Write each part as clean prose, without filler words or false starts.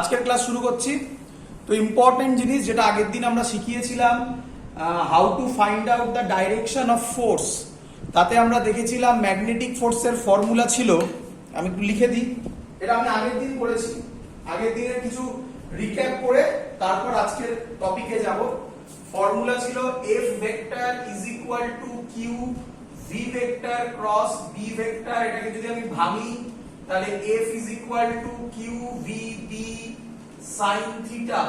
আজকের ক্লাস শুরু করছি। তো ইম্পর্টেন্ট জিনিস যেটা আগের দিন আমরা শিখিয়েছিলাম, how to find out the direction of force. তাতে আমরা দেখেছিলাম ম্যাগনেটিক ফোর্সের ফর্মুলা ছিল, আমি একটু লিখে দিই, এটা আমি আগের দিন করেছি। আগের দিনের কিছু রিক্যাপ করে তারপর আজকের টপিকে যাব। ফর্মুলা ছিল F vector is equal to q v vector cross B vector. এটাকে যদি আমি ভাঙি তাহলে F is equal to QVB sin theta।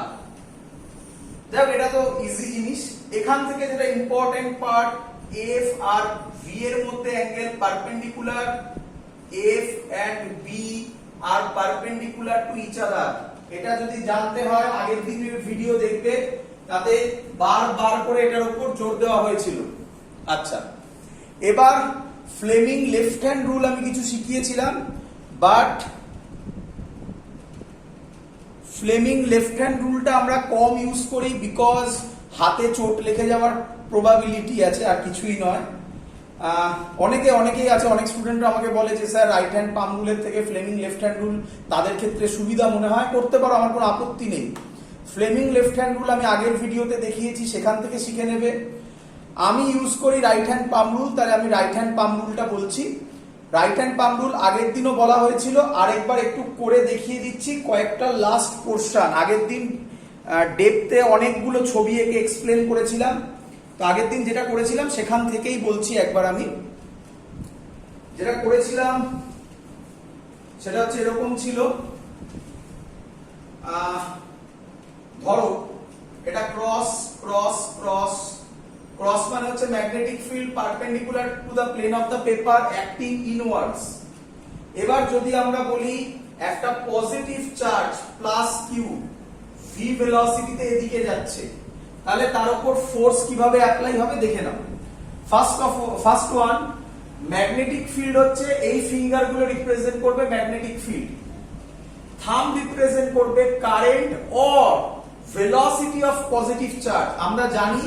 দেখ এটা তো ইজি জিনিস। এখান থেকে যেটা ইম্পর্টেন্ট পার্ট, F আর V এর মধ্যে angle perpendicular, F and B আর পারপেন্ডিকুলার টু ইচ আদার। এটা যদি জানতে হয় আগের দিনের ভিডিও দেখবে, তাতে বারবার করে এটার উপর জোর দেওয়া হয়েছিল। আচ্ছা, এবার ফ্লেমিং লেফট হ্যান্ড রুল আমি কিছু শিখিয়েছিলাম, বাট ফ্লেমিং লেফট হ্যান্ড রুলটা আমরা কম ইউজ করি বিকজ হাতে চোট লেগে যাওয়ার প্রবাবিলিটি আছে, আর কিছুই নয়। অনেকেই আছে, অনেক স্টুডেন্টরা আমাকে বলে যে স্যার রাইট হ্যান্ড পাম রুলের থেকে ফ্লেমিং লেফট হ্যান্ড রুল তাদের ক্ষেত্রে সুবিধা মনে হয়। করতে পারো, আমার কোনো আপত্তি নেই। ফ্লেমিং লেফট হ্যান্ড রুল আমি আগের ভিডিওতে দেখিয়েছি, সেখান থেকে শিখে নেবে। আমি ইউজ করি রাইট হ্যান্ড পাম রুল, তাহলে আমি রাইট হ্যান্ড পাম রুলটা বলছি। রাইট হ্যান্ড পাম রুল আগের দিনও বলা হয়েছিল, আরেকবার একটু করে দেখিয়ে দিচ্ছি কয়েকটা লাস্ট পোর্শন। আগের দিন ডেপথে অনেকগুলো ছবি এঁকে এক্সপ্লেন করেছিলাম, তো আগের দিন যেটা করেছিলাম সেখান থেকেই বলছি একবার। আমি যেটা করেছিলাম সেটা হচ্ছে এরকম ছিল, ধরো এটা ক্রস ক্রস ক্রস ক্রস মানে হচ্ছে magnetic field perpendicular to the plane of the paper acting inwards. এবার যদি আমরা বলি একটা positive charge plus q v ভেলোসিটিতে এদিকে যাচ্ছে, তাহলে তার উপর ফোর্স কিভাবে অ্যাপ্লাই হবে দেখে নাও। ফার্স্ট ওয়ান, ম্যাগনেটিক ফিল্ড হচ্ছে এই ফিঙ্গার গুলো রিপ্রেজেন্ট করবে ম্যাগনেটিক ফিল্ড, থাম্ব রিপ্রেজেন্ট করবে current or velocity of positive charge. আমরা জানি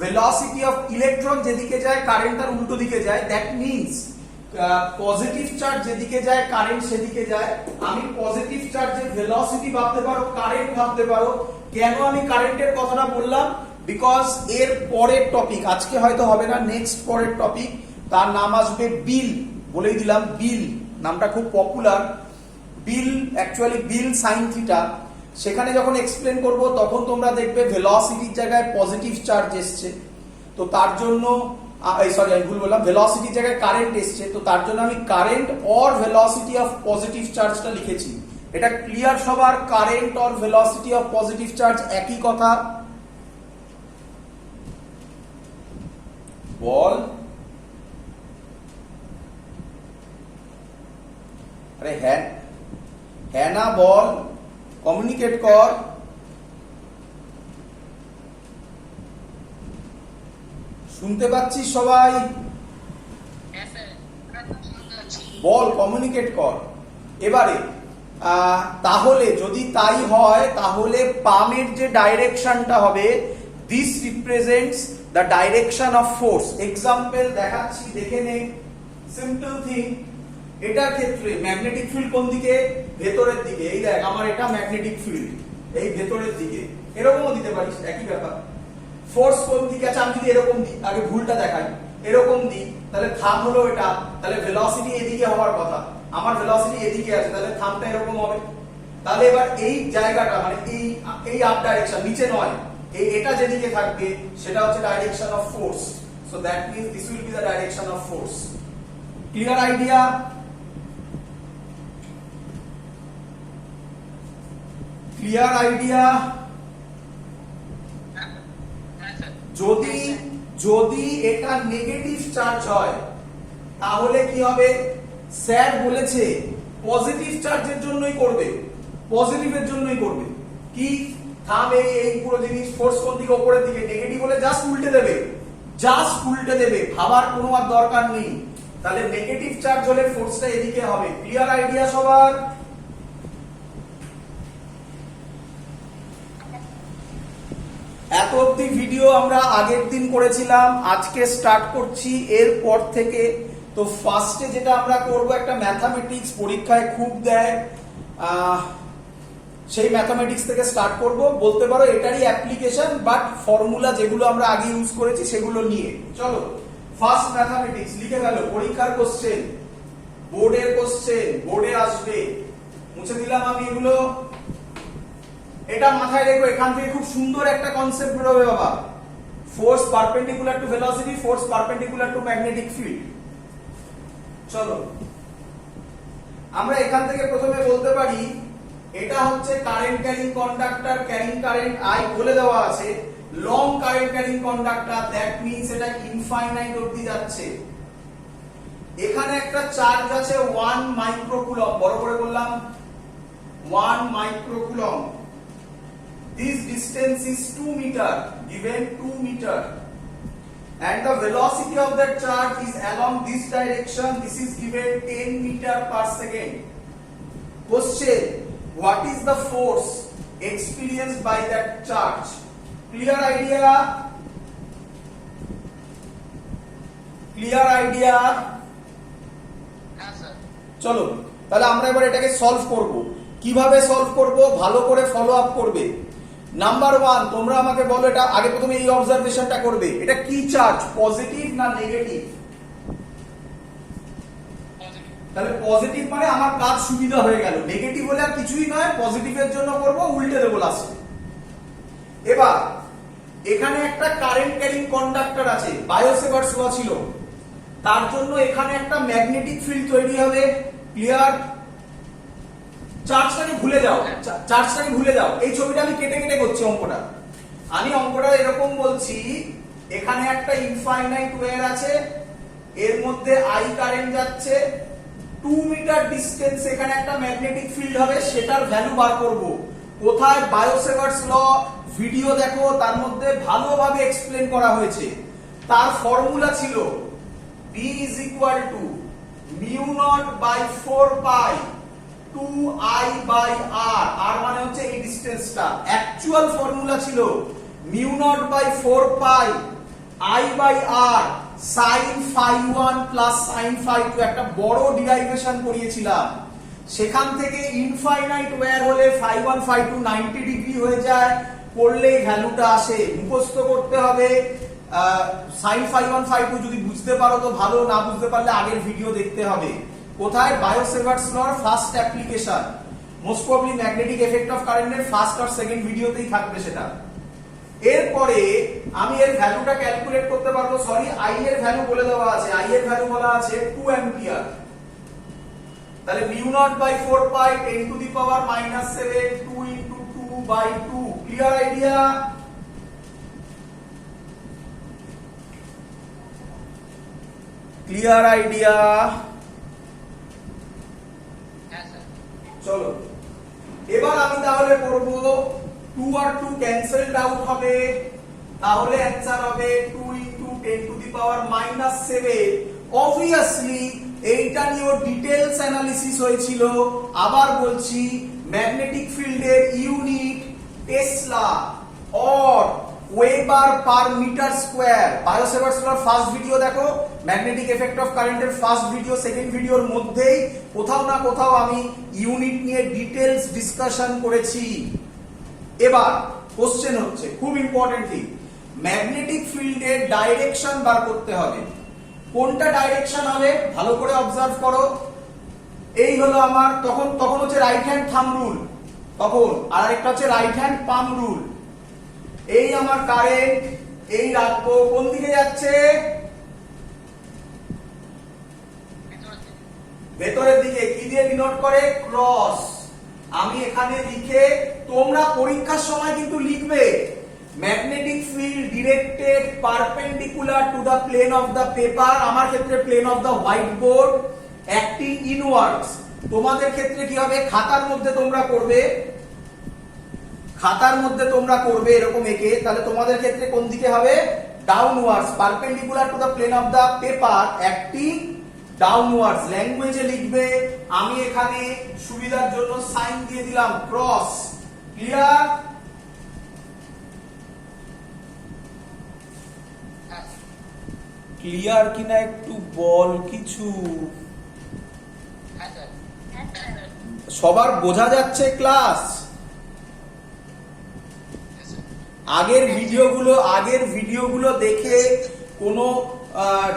ভেলোসিটি অফ ইলেকট্রন যেদিকে যায় কারেন্ট তার উল্টো দিকে যায়, দ্যাট মিন্স পজিটিভ চার্জ যেদিকে যায় কারেন্ট সেদিকে যায়। আমি পজিটিভ চার্জের ভেলোসিটি ভাবতে পারো, কারেন্ট ভাবতে পারো। কেন আমি কারেন্টের কথাটা বললাম? বিকজ এর পরের টপিক, আজকে হয়তো হবে না, নেক্সট পরের টপিক, তার নাম আসবে বিল। বলেই দিলাম, বিল নামটা খুব পপুলার। বিল অ্যাকচুয়ালি বিল সাইন থিটা। সেখানে যখন এক্সপ্লেন করব তখন তোমরা দেখবে ভেলোসিটির জায়গায় পজিটিভ চার্জ এসছে, তো তার জন্য সরি আমি ভুল বললাম, ভেলোসিটির জায়গায় কারেন্ট এসছে, তো তার জন্য আমি current or velocity of positive চার্জটা লিখেছি। এটা ক্লিয়ার সবার? Current or velocity of positive charge একই কথা। বল, আরে হ্যাঁ হ্যাঁ না বল, কমিউনিকেট কর। শুনতে পাচ্ছিস সবাই? বল, কমিউনিকেট কর। এবারে তাহলে যদি তাই হয়, তাহলে পামের যে ডাইরেকশনটা হবে, this represents the direction of force. Example দেখাচ্ছি, দেখে নে। সিম্পল থিং, এটার ক্ষেত্রে ম্যাগনেটিক ফিল্ড কোন দিকে? ভেতরের দিকে। এই দেখ, আমার এটা ম্যাগনেটিক ফিল্ড এই ভেতরের দিকে, এরকমও দিতে পারিস, একই ব্যাপার। ফোর্স কোন দিকে আছে? আমি যদি এরকম দিই, আগে ভুলটা দেখাই, এরকম দিই, তাহলে থাম্ব হলো এটা, তাহলে ভেলোসিটি এদিকে হওয়ার কথা, আমার ভেলোসিটি এদিকে আছে, তাহলে থাম্বটা এরকম হবে। তাহলে এবার এই জায়গাটা মানে এই আপ ডাইরেকশন, নিচে নয়, এটা যেদিকে থাকবে সেটা হচ্ছে direction of force. So that means this will be the direction of force. Clear idea? Clear idea? যদি এটা নেগেটিভ চার্জ হয় তাহলে কি হবে? স্যার বলেছে পজিটিভ চার্জের জন্যই করবে, পজিটিভের জন্যই করবে। কি থাম, এই পুরো জিনিস ফোর্স কোন দিকে? উপরের দিকে। নেগেটিভ হলে জাস্ট উল্টে দেবে, জাস্ট উল্টে দেবে, ভাবার কোনো আর দরকার নেই। তাহলে নেগেটিভ চার্জ হলে ফোর্সটা এদিকে হবে। ক্লিয়ার আইডিয়া সবার? এত অবধি ভিডিও আমরা আগের দিন করেছিলাম, আজকে স্টার্ট করছি এরপর থেকে। তো ফার্স্টে যেটা আমরা করব, একটা ম্যাথামেটিক্স পরীক্ষায় খুব দেয়, সেই ম্যাথমেটিক্স থেকে স্টার্ট করব, বলতে পারো এটারই অ্যাপ্লিকেশন, বাট ফর্মুলা যেগুলো আমরা আগে ইউজ করেছি সেগুলো নিয়ে। চলো ফার্স্ট ম্যাথমেটিক্স লিখে গেল, পরীক্ষার কোশ্চেন, বোর্ডের কোশ্চেন, বোর্ডে আসবে, মুছে দিলাম আমি এগুলো। এটা মাথায় রেখো, এখান থেকে খুব সুন্দর একটা কনসেপ্ট বেরোবে বাবা। Force perpendicular to velocity, force perpendicular to magnetic field. চলো আমরা এখান থেকে প্রথমে বলতে পারি এটা হচ্ছে current carrying conductor, carrying current I বলে দেওয়া আছে। Long current carrying conductor, that means এটা ইনফাইনাইট অবধি যাচ্ছে। এখানে একটা চার্জ আছে 1 মাইক্রোকুলম, বড় করে বললাম 1 microcoulomb. This distance is 2 meter, given 2 meter, and the velocity of that charge is along this direction. This is given 10 meter per second. Question: what is the force experienced by that charge? Clear idea? Clear idea? হ্যাঁ sir. চলো তাহলে আমরা এবার এটাকে solve করব। কিভাবে solve করব ভালো করে ফলো আপ করবে। নাম্বার 1, তোমরা আমাকে বলো, এটা আগে প্রথমে এই অবজারভেশনটা করবে, এটা কি চার্জ, পজিটিভ না নেগেটিভ? তাহলে পজিটিভ মানে আমার কাজ সুবিধা হয়ে গেল, নেগেটিভ হলে আর কিছুই নয়, পজিটিভের জন্য করব, উল্টে দেবো লাস্টে। এবার এখানে একটা কারেন্ট ক্যারিং কন্ডাক্টর আছে, বায়োসেভার্স ল ছিল, তার জন্য এখানে একটা ম্যাগনেটিক ফিল্ড তৈরি হবে। ক্লিয়ার? চার্জটাকে ভুলে যাও, চার্জটাকে ভুলে যাও। এই ছবিটা আমি কেটে কেটে করছি অঙ্কটা। আমি অঙ্কটা এরকম বলছি, এখানে একটা ইনফাইনাইট ওয়্যার আছে, এর মধ্যে আই কারেন্ট যাচ্ছে, 2 মিটার ডিসটেন্স এখানে একটা ম্যাগনেটিক ফিল্ড হবে, সেটার ভ্যালু বার করব। কোথায়? বায়োসেভার্স ল ভিডিও দেখো, তার মধ্যে ভালোভাবে এক্সপ্লেন করা হয়েছে। তার ফর্মুলা ছিল B is equal to mu naught by 4 pi 2I by R, R মানে হচ্ছে এই ডিসটেন্সটা। অ্যাকচুয়াল ফর্মুলা ছিল mu naught by 4 pi I by R sin phi 1 plus sin phi 2, একটা বড় ডিরাইভেশন করিয়েছিলাম। সেখান থেকে ইনফাইনাইট ওয়্যার হলে phi 1 phi 2 90 ডিগ্রি হয়ে যায়, করলেই ভ্যালুটা আসে। মুখস্থ করতে হবে। sin phi 1 phi 2 যদি বুঝতে পারো তো ভালো, না বুঝতে পারলে আগের ভিডিও দেখতে হবে। কোথায়? Biot Savart's law first application, most probably magnetic effect of কারেন্টের ফার্স্ট আর সেকেন্ড ভিডিওতেই থাকবে সেটা। এরপরে আমি এর ভ্যালুটা ক্যালকুলেট করতে পারবো। সরি, আই এর ভ্যালু বলে দেওয়া আছে, আই এর ভ্যালু বলা আছে 2 অ্যাম্পিয়ার। তাহলে mu naught by 4 pi 10 to the power minus 7 2 into 2 by 2। Clear idea? Clear idea? হ্যাঁ স্যার। চলো এবার আমি তাহলে করব, 2 আর 2 ক্যান্সেলড আউট হবে, তাহলে অ্যানসার হবে 2 into 10 to the power minus 7। Obviously এইটা নিয়ে ডিটেইলস অ্যানালিসিস হয়েছিল। আবার বলছি, ম্যাগনেটিক ফিল্ডের unit tesla or weber per metre square. Biot Savart's law first video দেখো, ম্যাগনেটিক এফেক্ট অফ কারেন্টের ফার্স্ট ভিডিও সেকেন্ড ভিডিওর মধ্যেই কোথাও না কোথাও আমি ইউনিট নিয়ে ডিটেইলস ডিসকাশন করেছি। এবার কোশ্চেন হচ্ছে খুব ইম্পর্টেন্ট থিং, ম্যাগনেটিক ফিল্ডের ডাইরেকশন বার করতে হবে। কোনটা ডাইরেকশন হবে ভালো করে অবজার্ভ করো। এই হলো আমার, তখন হচ্ছে রাইট হ্যান্ড থাম্ব রুল, তখন আর একটা হচ্ছে রাইট হ্যান্ড পাম রুল। এই আমার কারেন্ট, এই রাখবো কোন দিকে যাচ্ছে? ভেতরের দিকে। কি দিয়ে ডিনোট করে? ক্রস। আমি এখানে লিখে, তোমরা পরীক্ষার সময় কিন্তু লিখবে magnetic field directed perpendicular to the plane of the paper, আমার ক্ষেত্রে plane of the whiteboard, acting inwards. তোমাদের ক্ষেত্রে কি হবে? খাতার মধ্যে তোমরা করবে, খাতার মধ্যে তোমরা করবে এরকম এঁকে, তাহলে তোমাদের ক্ষেত্রে কোন দিকে হবে? Downwards, perpendicular to the plane of the paper, acting downwards. ল্যাঙ্গুয়েজে লিখবে, আমি এখানে সুবিধার জন্য সাইন দিয়ে দিলাম ক্রস। ক্লিয়ার? ক্লিয়ার কিনা একটু বল কিছু। হ্যাঁ স্যার। সবার বোঝা যাচ্ছে ক্লাস? আগের ভিডিওগুলো দেখে কোনো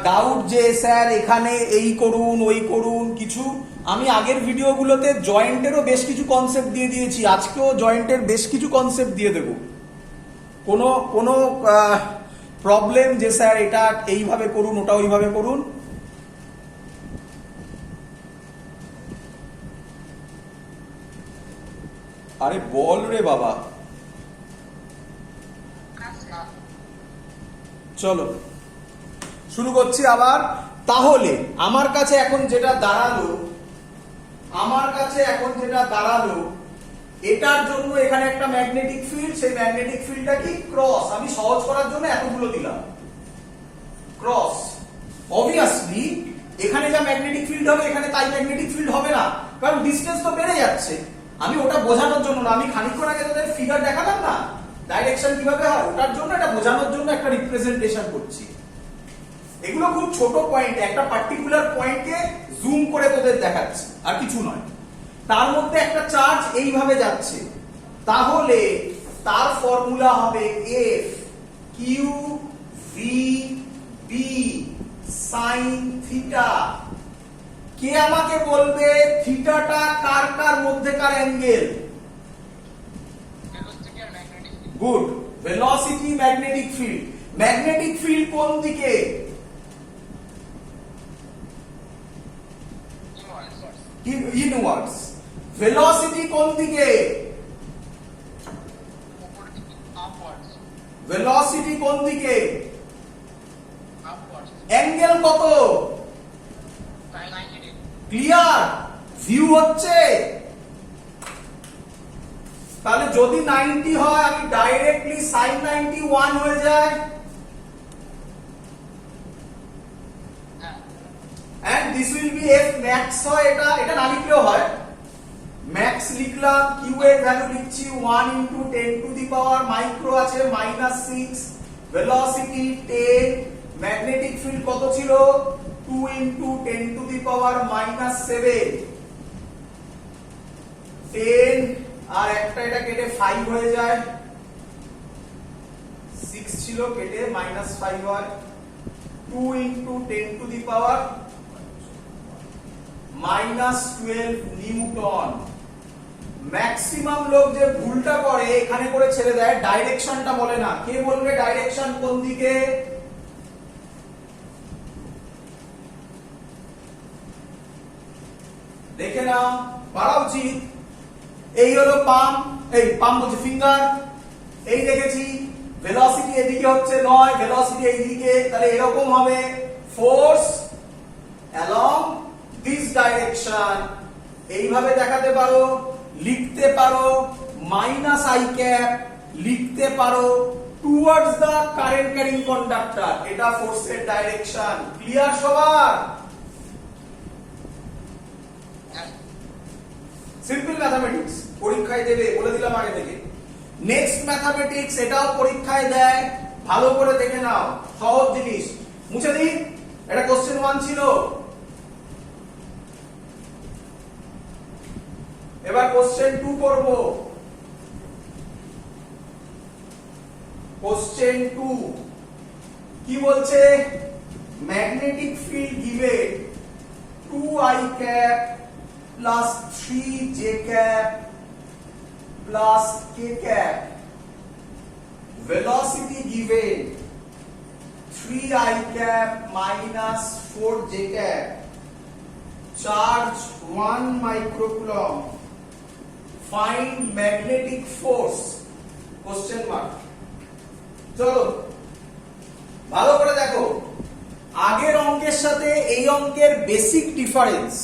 ডাউট যে স্যার এখানে এই করুন ওই করুন কিছু, আমি আগের ভিডিওগুলোতে জয়েন্টেরও বেশ কিছু কনসেপ্ট দিয়ে দিয়েছি, আজকেও জয়েন্টের বেশ কিছু কনসেপ্ট দিয়ে দেব। কোনো প্রবলেম যে স্যার এটা এইভাবে করুন ওটা ওইভাবে করুন, আরে বল রে বাবা। চলো শুরু করছি আবার। তাহলে আমার কাছে এখন যেটা দাঁড়ালো এটার জন্য এখানে একটা ম্যাগনেটিক ফিল্ড, সেই ম্যাগনেটিক ফিল্ডটা কি ক্রস। আমি সহজ করার জন্য এতগুলো দিলাম ক্রস। অবভিয়াসলি এখানে যা ম্যাগনেটিক ফিল্ড হবে এখানে তাই ম্যাগনেটিক ফিল্ড হবে না, কারণ ডিসটেন্স তো বেড়ে যাচ্ছে। আমি ওটা বোঝানোর জন্য না, আমি খানিকক্ষণ আগে তোদের ফিগার দেখালাম না ডাইরেকশন কিভাবে হয়, ওটার জন্য এটা বোঝানোর জন্য একটা রিপ্রেজেন্টেশন করছি। এগুলো খুব ছোট পয়েন্ট, একটা পার্টিকুলার পয়েন্টকে জুম করে তোদের দেখাচ্ছি, আর কিছু নয়। তার মধ্যে একটা চার্জ এইভাবে যাচ্ছে, তাহলে তার ফর্মুলা হবে F q v B sine theta. কে আমাকে বলবে থিটাটা কার কার মধ্যেকার angle? Good, velocity magnetic field. Magnetic field কোন দিকে? ইনওয়ার্ডস। ভেলোসিটি কোন দিকে? ভেলোসিটি কোন দিকে? অ্যাঙ্গেল কত? ক্লিয়ার? ভিউ হচ্ছে? তাহলে যদি 90 হয় আমি ডাইরেক্টলি sin 91 হয়ে যায়, and this will be f max হয়। এটা না লিখলেও হয়, ম্যাক্স লিখলাম, q এর ভ্যালু লিখছি 1 into 10 to the power micro আছে -6, ভেলোসিটি 10, ম্যাগনেটিক ফিল্ড কত ছিল 2 into 10 to the power -7, 10 আর একটা এটা কেটে 5 হয়ে যায়, 6 ছিল কেটে -5 হয়, 2 into 10 to the power -12 Newton. Maximum লোক যে ভুলটা করে এখানে করে ছেড়ে দেয়, ডাইরেকশনটা বলে না। কে বলবে ডাইরেকশন কোন দিকে? দেখে নাও, পারা উচিত। এই হলো পাম বলছি ফিঙ্গার, এই দেখেছি ভেলোসিটি এদিকে হচ্ছে নয়, ভেলোসিটি এইদিকে, তাহলে এরকম হবে ফোর্স অ্যালং দিস ডাইরেকশন। এইভাবে দেখাতে পারো, লিখতে পারো মাইনাস আই ক্যাপ, লিখতে পারো টুয়ার্ডস দা কারেন্ট ক্যারিং কন্ডাক্টর, এটা ফোর্সের ডাইরেকশন। ক্লিয়ার সবার? সিম্পল ম্যাথমেটিক্স পরীক্ষায় দেবে, বলে দিলাম আগে থেকে। নেক্সট ম্যাথমেটিক্স, এটাও পরীক্ষায় দেয়, ভালো করে দেখে নাও, সহজ জিনিস। মুছে দিই, এটা কোশ্চেন 1 ছিল। এবার কোশ্চেন 2 করব। কোশ্চেন 2 কি বলছে? Magnetic field given 2i cap plus 3j cap plus k cap, velocity given 3i cap minus 4j cap, charge 1 microcoulomb, find magnetic force question mark। চলো ভালো করে দেখো, আগের অঙ্কের সাথে এই অঙ্কের বেসিক ডিফারেন্স।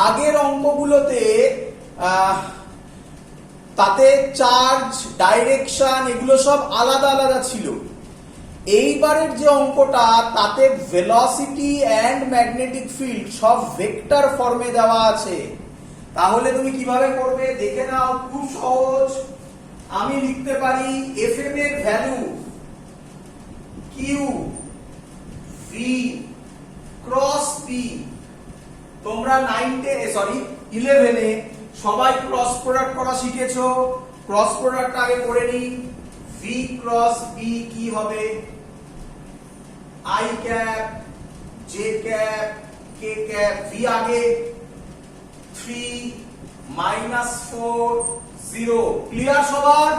আগের অঙ্কগুলোতে তাতে চার্জ, ডাইরেকশন এগুলো সব আলাদা আলাদা ছিল। এইবারের যে অঙ্কটা তাতে ভেলোসিটি এন্ড ম্যাগনেটিক ফিল্ড সব ভেক্টর ফর্মে দেওয়া আছে। তাহলে তুমি কিভাবে করবে দেখে নাও, খুব সহজ। আমি লিখতে পারি এফএম এর value q v cross P. তোমরা 11 সবাই ক্রস প্রোডাক্ট করা শিখেছো, ক্রস প্রোডাক্ট আগে করে নি। V ভি ক্রস বি কি হবে I cap J cap K cap V আগে 3 -4 0 ক্লিয়ার সবার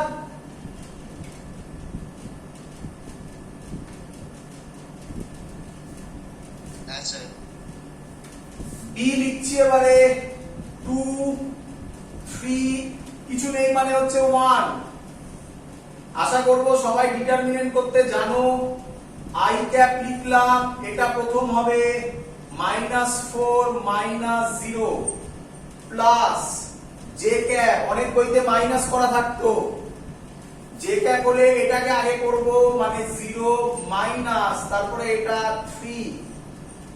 হ্যাঁ স্যার বি লিখছি এবারে 2 3 কিছু নেই মানে হচ্ছে 1 আশা করব সবাই ডিটারমিনেন্ট করতে জানো আই ক্যাপ লিখলাম এটা প্রথম হবে -4 -0 প্লাস জে ক্যাপ অনেক বইতে মাইনাস করা থাকতো জে ক্যাপ হলে এটাকে আগে করব মানে 0 মাইনাস তারপরে এটা 3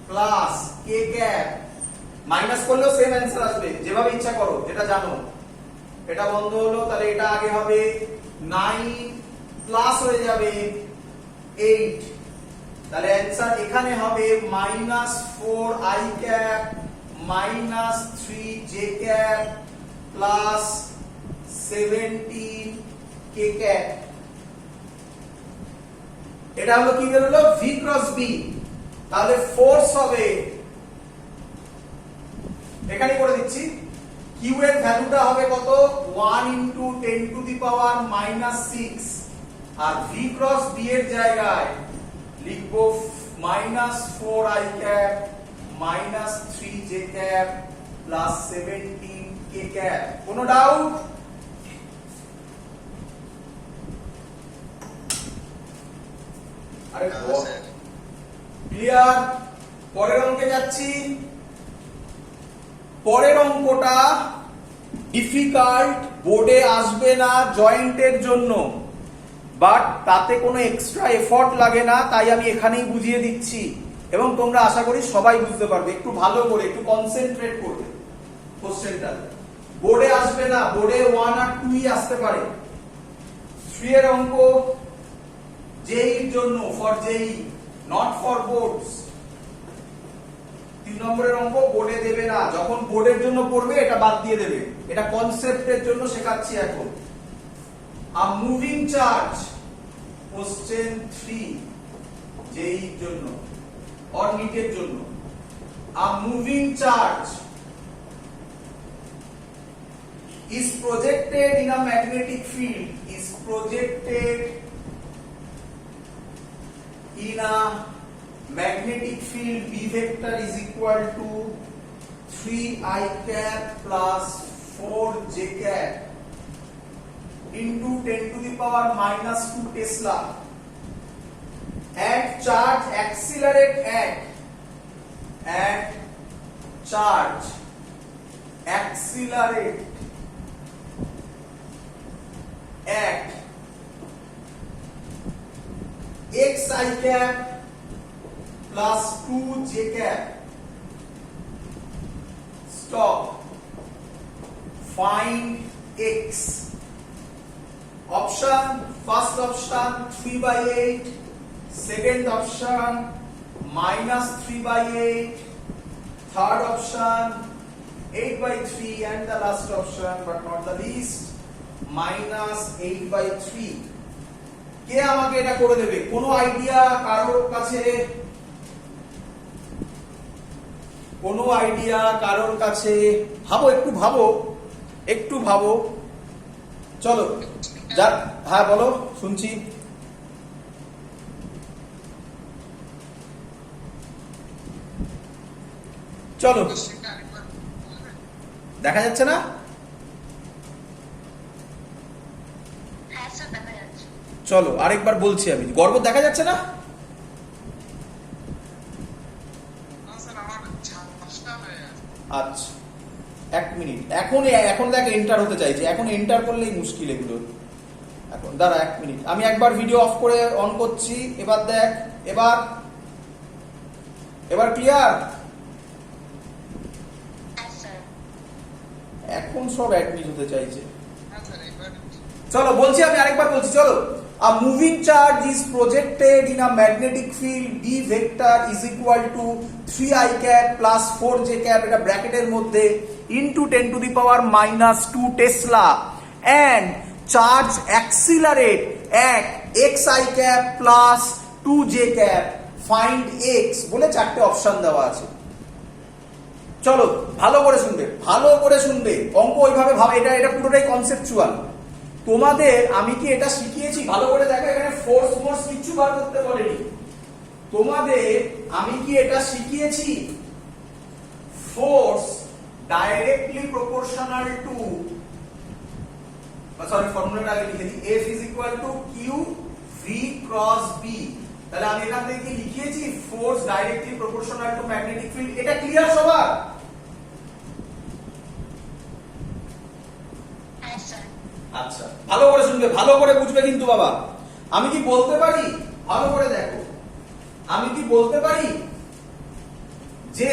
প্লাস কে ক্যাপ মাইনাস করলেও সেম অ্যান্সার আসবে যেভাবে ইচ্ছা করো যেটা জানো এটা বন্ধ হলো তাহলে এটা আগে হবে 9 প্লাস হয়ে যাবে 8 তাহলে অ্যান্সার এখানে হবে -4 I cap -3 J cap plus 17 K cap এটা হলো কি বেরোলো ভি ক্রস বি তাহলে ফোর্স হবে এখানে করে দিচ্ছি কিউ এর ভ্যালুটা হবে কত 1 * 10⁻⁻6 আর ভি ক্রস বি এর জায়গায় লিখবো -4 I cap -3 J cap plus 17 K cap কোনো ডাউট আরে ক্লিয়ার পরের অঙ্কে যাচ্ছি পরের অঙ্কটা ডিফিকাল্ট বোর্ডে আসবে না জয়েন্টের জন্য বাট তাতে কোনো এক্সট্রা এফর্ট লাগে না তাই আমি এখানেই বুঝিয়ে দিচ্ছি এবং তোমরা আশা করি সবাই বুঝতে পারবে একটু ভালো করে একটু কনসেন্ট্রেট করবে কোশ্চেনটা বোর্ডে আসবে না বোর্ডে 1 আর 2 আসতে পারে 3 এর অঙ্ক জেই এর জন্য for JEE not for boards 3 নম্বরের অঙ্ক বোর্ডে দেবে না যখন বোর্ডের জন্য পড়বে এটা বাদ দিয়ে দেবে এটা কনসেপ্টের জন্য শেখাচ্ছি এখন a moving charge question 3 JEE এর জন্য অর নিটের জন্য a moving charge is projected in a magnetic field is projected in a magnetic field B vector is equal to 3 I cap plus 4 j cap into 10⁻⁻2 Tesla at charge accelerate at charge accelerate at x I cap plus 2 j cap stop find x option first option 3/8 second option -3/8 third option 8/3 and the last option but not the least -8/3 কে আমাকে এটা করে দেবে কোনো idea কারোর কাছে ভাবো একটু ভাবো চলো যা হ্যাঁ বলো শুনছি চলো দেখা যাচ্ছে না চলো আরেকবার বলছি আমি গর্ব দেখা যাচ্ছে না আচ্ছা এক মিনিট এখন দেখ এন্টার হতে চাইছে এখন এন্টার করলেই মুশকিল এগুলো এখন দাঁড়া এক মিনিট আমি একবার ভিডিও অফ করে অন করছি এবার দেখ এবার ক্লিয়ার এখন সব অ্যাডমিট হতে চাইছে চলো বলছি আমি আরেকবার বলছি চলো a moving charge is projected in a magnetic field B vector is equal to 3 I cap plus 4 j cap এটা ব্র্যাকেটের মধ্যে into 10⁻⁻2 Tesla and charge accelerate এক x I cap plus 2j cap find x বলে চারটে option দেওয়া আছে। চলো ভালো করে শুনবে, ভালো করে শুনবে, অঙ্ক ওইভাবে ভাবে, এটা পুরোটাই কনসেপচুয়াল। তোমাদের আমি কি এটা শিখিয়েছি? ভালো করে দেখো, এখানে ফোর্স ফোর্স কিচ্ছু বার করতে বলেনি তোমাদের। আমি কি এটা শিখিয়েছি? Force directly proportional two, sorry ফর্মুলাটা আগে লিখে দিই, F is equal to Q V cross B। তাহলে আমি এখান থেকে কি লিখিয়েছি? Force directly proportional to magnetic field. এটা ক্লিয়ার সবার? আচ্ছা, ভালো করে শুনবে, ভালো করে বুঝবে কিন্তু বাবা। আমি কি বলতে পারি, ভালো করে দেখো, আমি কি বলতে পারি যে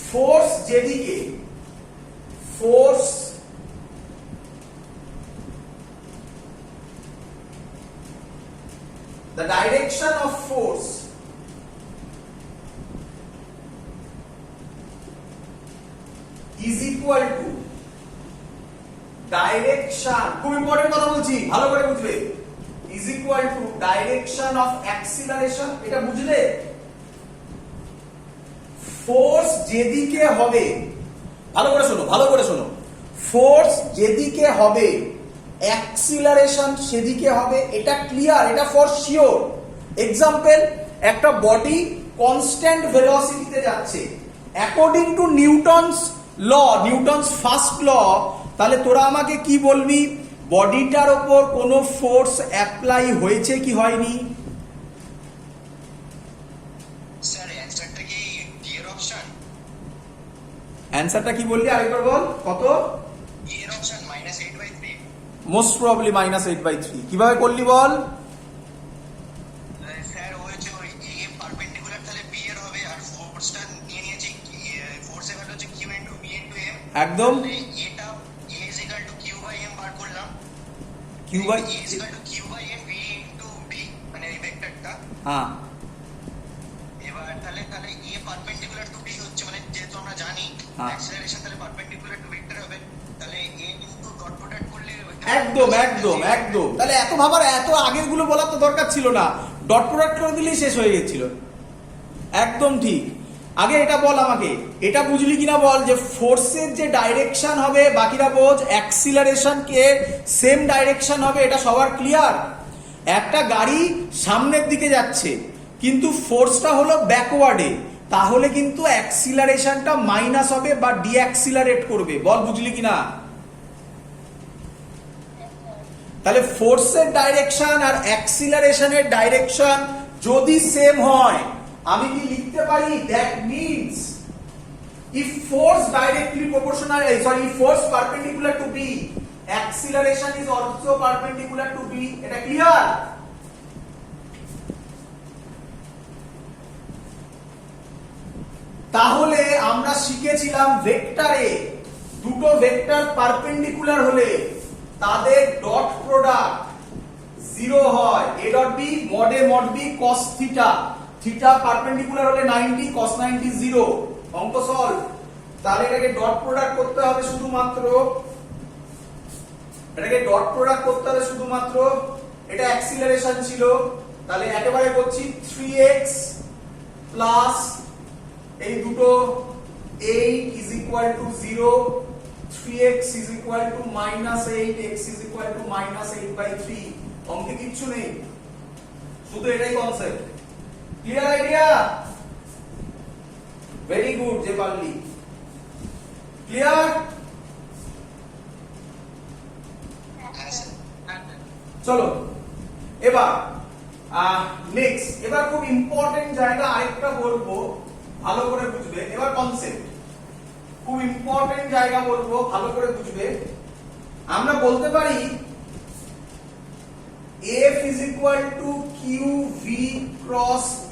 ফোর্স যেদিকে, force the direction of force is equal to direction, খুব ইম্পর্টেন্ট কথা বলছি, ভালো করে বুঝবে, is equal to direction of acceleration। এটা বুঝলে? ফোর্স যেদিকে হবে, ভালো করে শোনো, ভালো করে শোনো, ফোর্স যেদিকে হবে অ্যাক্সিলারেশন সেদিকে হবে, এটা ক্লিয়ার, এটা ফর শিওর। এক্সাম্পল, একটা বডি কনস্ট্যান্ট ভেলোসিটিতে যাচ্ছে according to Newton's law, Newton's first law, তাহলে তোরা আমাকে কি বলবি? বডিটার ওপর কোনো ফোর্স অ্যাপ্লাই হয়েছে কি হয়নি? স্যার অ্যানসারটা কি ডি এর অপশন? অ্যানসারটা কি বললি আরেকবার বল, কত? ডি এর অপশন -8/3। Most probably -8/3। কিভাবে করলি বল? স্যার হয়েছে ওই এ পারপেন্ডিকুলার, তাহলে বি এর হবে, আর ফোর্সটা নিয়ে নিয়েছি, ফোর্সের ভ্যালু হচ্ছে q into B into m. একদম, এটা a is equal to q by m বার করলাম, q by, a is equal to q by m B into B, মানে এই ভেক্টরটা। হ্যাঁ এবার তাহলে এ পারপেন্ডিকুলার টু বি হচ্ছে, মানে যেহেতু আমরা জানি হ্যাঁ। অ্যাক্সিলারেশন তাহলে পারপেন্ডিকুলার টু ভেক্টর হবে, তাহলে এ ইনটু ডট প্রোডাক্ট করলে একদম একদম একদম। তাহলে এত ভাবার, এত আগের গুলো বলার তো দরকার ছিল না, ডট প্রোডাক্ট করে দিলেই শেষ হয়ে গেছিল। একদম ঠিক। আগে এটা বল আমাকে, এটা বুঝলি কিনা বল, যে ফোর্সের যে ডাইরেকশন হবে, বাকিরা বোঝ, অ্যাক্সিলারেশন কে সেম ডাইরেকশন হবে, এটা সবার ক্লিয়ার? একটা গাড়ি সামনের দিকে যাচ্ছে কিন্তু ফোর্সটা হলো ব্যাকওয়ার্ডে, তাহলে কিন্তু অ্যাক্সিলারেশনটা মাইনাস হবে বা ডিঅ্যাক্সিলারেট করবে। বল বুঝলি কিনা? তাহলে ফোর্সের ডাইরেকশন আর অ্যাক্সিলারেশনের ডাইরেকশন যদি সেম হয়, আমি কি লিখতে পারি? That means if force directly proportional, sorry, if force perpendicular to B, acceleration is also perpendicular to B। এটা ক্লিয়ার? তাহলে আমরা শিখেছিলাম ভেক্টরে দুটো ভেক্টর পারপেন্ডিকুলার হলে তাদের ডট প্রোডাক্ট 0 হয়। a dot b mod a mod b cos theta, theta perpendicular হলে 90, cos 90 0। অঙ্ক সলভ। তাহলে এটাকে ডট প্রোডাক্ট করতে হবে শুধুমাত্র, এটাকে ডট প্রোডাক্ট করতে হবে শুধুমাত্র, এটা অ্যাক্সিলারেশন ছিল, তাহলে একেবারে করছি 3x প্লাস এই দুটো 8 is equal to 0, 3x is equal to -8, x is equal to -8/3। অঙ্কে কিচ্ছু নেই, শুধু এটাই concept. Clear idea? Very good যে পারলি। ক্লিয়ার? চলো এবার নেক্সট, এবার খুব ইম্পর্টেন্ট জায়গা আরেকটা বলবো, ভালো করে বুঝবে। এবার কনসেপ্ট, খুব ইম্পর্টেন্ট জায়গা বলবো, ভালো করে বুঝবে। আমরা বলতে পারি F is equal to QV cross B।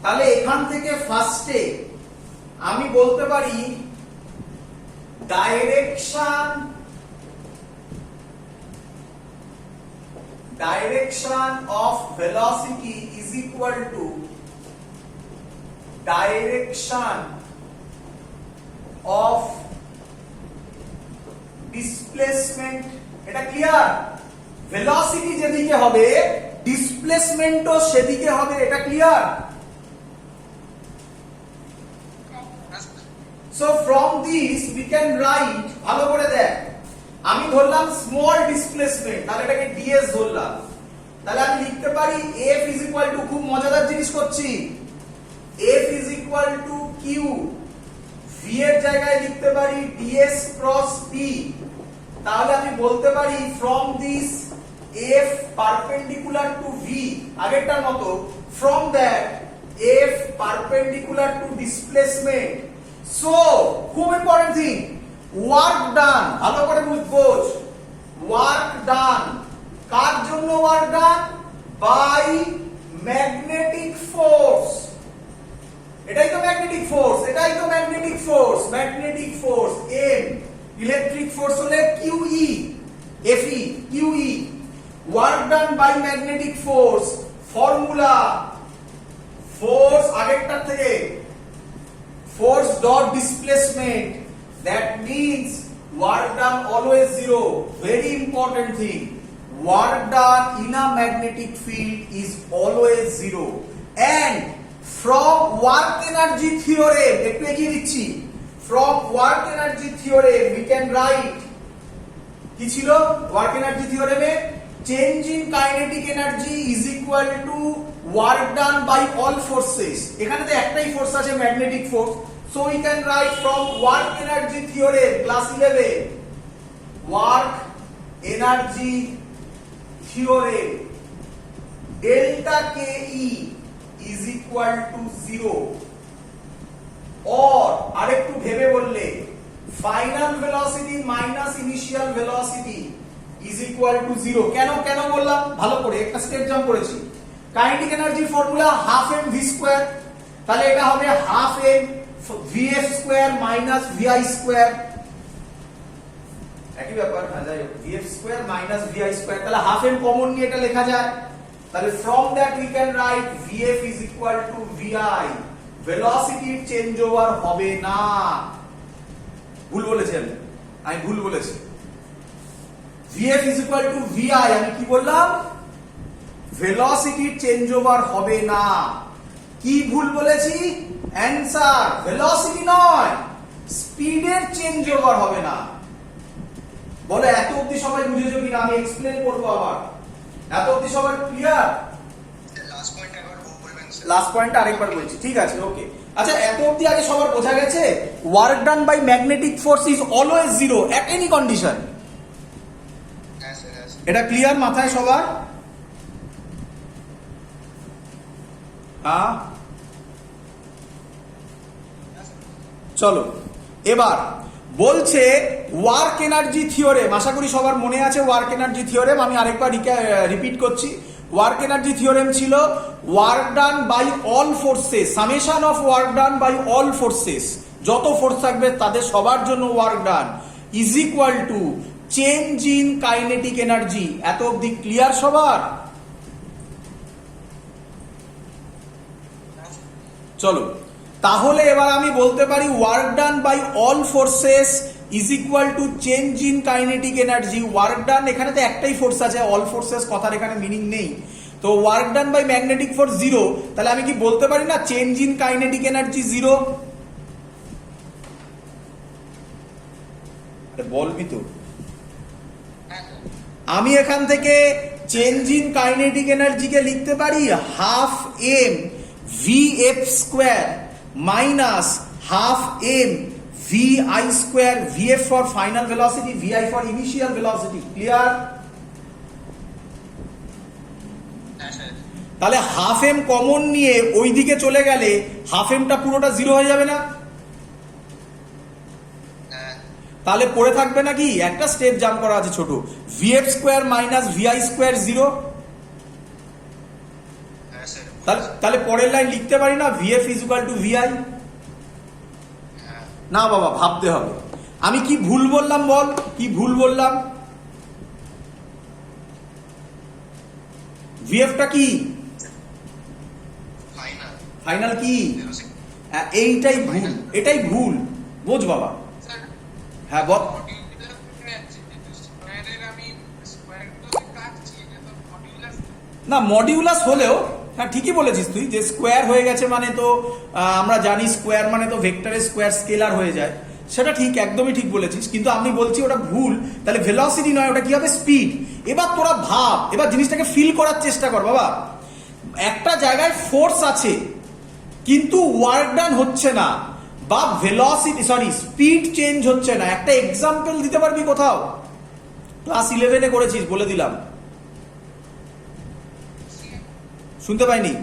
তাহলে এখান থেকে ফার্স্টে আমি বলতে পারি direction of velocity is equal to direction of displacement. এটা ক্লিয়ার? ভেলোসিটি যেদিকে হবে ডিসপ্লেসমেন্টও সেদিকে হবে, এটা clear? So from this we can write, ভালো করে দেখ, আমি ধরলাম স্মল ডিসপ্লেসমেন্ট, তাহলে এটাকে ds ধরলাম, তাহলে আমি লিখতে পারি f is equal to, খুব মজাদার জিনিস করছি, f is equal to q, v এর জায়গায় লিখতে পারি ds cross p, তাহলে আমি বলতে পারি from this f perpendicular to v, আগেরটার মতো, from that f perpendicular to displacement. So, খুব ইম্পর্টেন্ট থিং, ওয়ার্ক ডান, ভালো করে বোঝ, ওয়ার্ক ডান, কার জন্য work done? By magnetic force. এটাই তো ম্যাগনেটিক ফোর্স, এটাই তো magnetic force, magnetic force m, electric force হলে q E, F E, q E, work done by magnetic force, formula, force আগেরটার থেকে, force dot displacement, that means work done always zero. Very important thing, work done in a magnetic field is always zero. And from work energy theorem, একটু এগিয়ে দিচ্ছি, from work energy theorem we can write, কি ছিল work energy theorem A? Change in kinetic energy is equal to work done by all forces. এখানে তো একটাই force আছে, magnetic force, so we can write from work energy theorem class 11, work energy theorem, delta ke is equal to 0, or আরেকটু ভেবে বললে final velocity minus initial velocity is equal to 0. কেন কেন বললাম? ভালো করে একটা স্টেপ জাম্প করেছি। কাইনেটিক এনার্জির formula half m v square, তাহলে এটা হবে half m vf square minus vi square, একই ব্যাপার, যাই হোক, vf square minus vi square, তাহলে হাফ এম কমন নিয়ে এটা লেখা যায়, তাহলে from that we can write vf is equal to vi, ভেলোসিটির চেঞ্জ ওভার হবে না। ভুল বলেছি আমি ভুল বলেছি, vf is equal to vi, আমি কি বললাম? ভেলোসিটির চেঞ্জ ওভার হবে না। কি ভুল বলেছি? অ্যানসার, ভেলোসিটি নয়, স্পিডের চেঞ্জ ওভার হবে না। বলে এত অবধি সবাই বুঝেছো কিনা? আমি এক্সপ্লেন করবো আবার, এত অবধি সবার ক্লিয়ার? লাস্ট পয়েন্ট একবার বলবেন স্যার? লাস্ট পয়েন্টটা আরেকবার বলছি, ঠিক আছে, ওকে। আচ্ছা, এত অবধি আগে সবার বোঝা গেছে work done by magnetic force is always zero at any condition. হ্যাঁ স্যার, হ্যাঁ স্যার। এটা ক্লিয়ার মাথায় সবার? হ্যাঁ, চলো এবার বলছে ওয়ার্ক এনার্জি থিওরেম, আশা করি সবার মনে আছে ওয়ার্ক এনার্জি থিওরেম, আমি আরেকবার রিপিট করছি। ওয়ার্ক এনার্জি থিওরেম ছিল work done by all forces, summation of work done by all forces, যত ফোর্স থাকবে তাদের সবার জন্য work done is equal to change in kinetic energy. এত অবধি ক্লিয়ার সবার? চলো তাহলে এবার আমি বলতে পারি work done by all forces is equal to change in kinetic energy. Work done, এখানে তো একটাই ফোর্স আছে, অল ফোর্সেস কথার এখানে মিনিং নেই, তো work done by magnetic force zero, তাহলে আমি কি বলতে পারি না change in kinetic energy zero? বলবি তো? আমি এখান থেকে চেঞ্জ ইন কাইনেটিক এনার্জিকে লিখতে পারি half m v f square minus half m v i square, v f for final velocity, v i for initial velocity. Clear? তাহলে হাফ এম কমন নিয়ে ওই দিকে চলে গেলে হাফ এমটা পুরোটা জিরো হয়ে যাবে না? তাহলে পড়ে থাকবে নাকি? একটা স্টেপ জাম্প করা আছে ছোট, V f square minus V i square zero. তাহলে পরের লাইন লিখতে পারি না vf is equal to vi? না বাবা, ভাবতে হবে। আমি কি ভুল বললাম বল, কি ভুল বললাম? vf টা কি? ফাইনাল কি? এইটাই ভুল, এটাই ভুল, বোঝ বাবা। হ্যাঁ বল। না মডিউলাস হলেও, হ্যাঁ ঠিকই বলেছিস তুই যে স্কোয়ার হয়ে গেছে মানে তো আমরা জানি স্কোয়ার মানে তো ভেক্টরের স্কোয়ার স্কেলার হয়ে যায়, সেটা ঠিক, একদমই ঠিক বলেছিস, কিন্তু আমি বলছি ওটা ভুল। তাহলে ভেলোসিটি নয়, ওটা কি হবে? স্পিড। এবার তোরা ভাব, এবার জিনিসটাকে ফিল করার চেষ্টা কর বাবা। একটা জায়গায় ফোর্স আছে কিন্তু ওয়ার্ক ডান হচ্ছে না, বা ভেলোসিটি স্পিড চেঞ্জ হচ্ছে না, একটা এক্সাম্পল দিতে পারবি কোথাও? ক্লাস 11-এ করেছিস, বলে দিলাম। শুনতে পাইনি?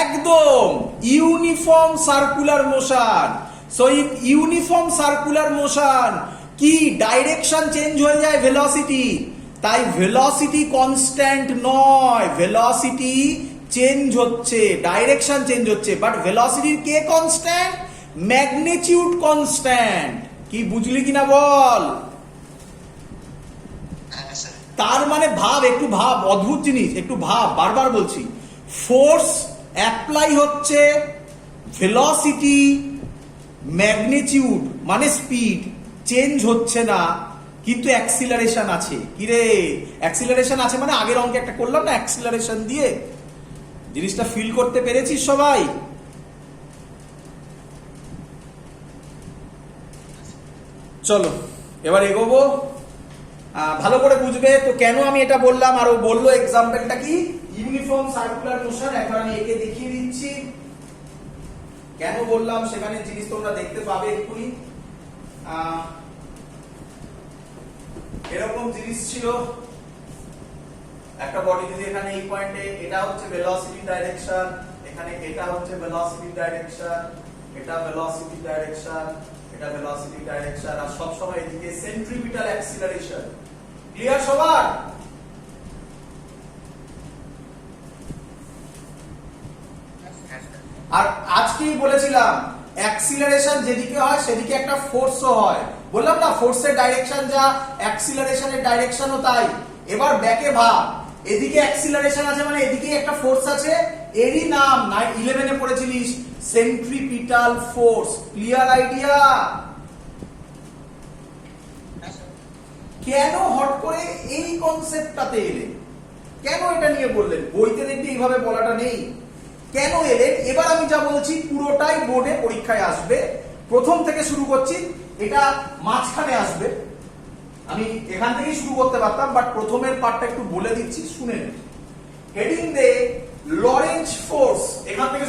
একদম uniform circular motion. So uniform circular motion কি ডাইরেকশন চেঞ্জ হয়ে যায় ভেলোসিটি, তাই ভেলোসিটি কনস্ট্যান্ট নয়, ভেলোসিটি চেঞ্জ হচ্ছে, ডাইরেকশন চেঞ্জ হচ্ছে, বাট ভেলোসিটির কে কনস্ট্যান্ট? Magnitude constant. কি বুঝলি কিনা বল? হ্যাঁ স্যার। তার মানে ভাব, একটু ভাব, অদ্ভুত জিনিস, একটু ভাব, বারবার বলছি, ফোর্স অ্যাপ্লাই হচ্ছে, ভেলোসিটি ম্যাগনিটিউড মানে স্পিড চেঞ্জ হচ্ছে না, কিন্তু অ্যাক্সিলারেশন আছে। কি রে, অ্যাক্সিলারেশন আছে মানে আগের অঙ্কে একটা করলাম না অ্যাক্সিলারেশন দিয়ে, জিনিসটা ফিল করতে পেরেছিস সবাই? চলো এবার এগোবো, ভালো করে বুঝবে তো কেন আমি এটা বললাম। আর ও বললো এক্সাম্পলটা কি, ইউনিফর্ম সার্কুলার মোশন। এখন আমি একে দেখিয়ে দিচ্ছি কেন বললাম, সেখানে জিনিস তোমরা দেখতে পাবে এক্ষুনি। এরকম জিনিস ছিল একটা বডি, যদি এখানে এই পয়েন্টে এটা হচ্ছে ভেলোসিটি ডাইরেকশন, এখানে এটা হচ্ছে ভেলোসিটি ডাইরেকশন, এটা ভেলোসিটি ডাইরেকশন, এটা ভেলোসিটি ডাইরেকশন, আর সব সময় এদিকে সেন্ট্রিপিটাল অ্যাক্সিলারেশন। ক্লিয়ার সবার? আর আজকেই বলেছিলাম অ্যাক্সিলারেশন যেদিকে হয় সেদিকে একটা ফোর্সও হয়, বললাম না ফোর্সের ডাইরেকশন যা অ্যাক্সিলারেশনের ডাইরেকশনও তাই। এবার ব্যাকে ভাব, এদিকে অ্যাক্সিলারেশন আছে মানে এদিকে একটা ফোর্স আছে, এরই নাম 11-এ পড়েছিলিস সেন্ট্রিপিটাল ফোর্স। Clear idea? কেন হট করে এই কনসেপ্টটাতে এলেন, কেন এটা নিয়ে বললেন? বইতে দেখবি এইভাবে বলাটা নেই, কেন এলেন? এবার আমি যা বলছি পুরোটাই বোর্ডে পরীক্ষায় আসবে, প্রথম থেকে শুরু করছি, এটা মাঝখানে আসবে। আমি এখান থেকেই শুরু করতে পারতাম, বাট প্রথমের পার্টটা একটু বলে দিচ্ছি, শুনে নিন। হেডিং দে লরেঞ্জ ফোর্স, এখান থেকে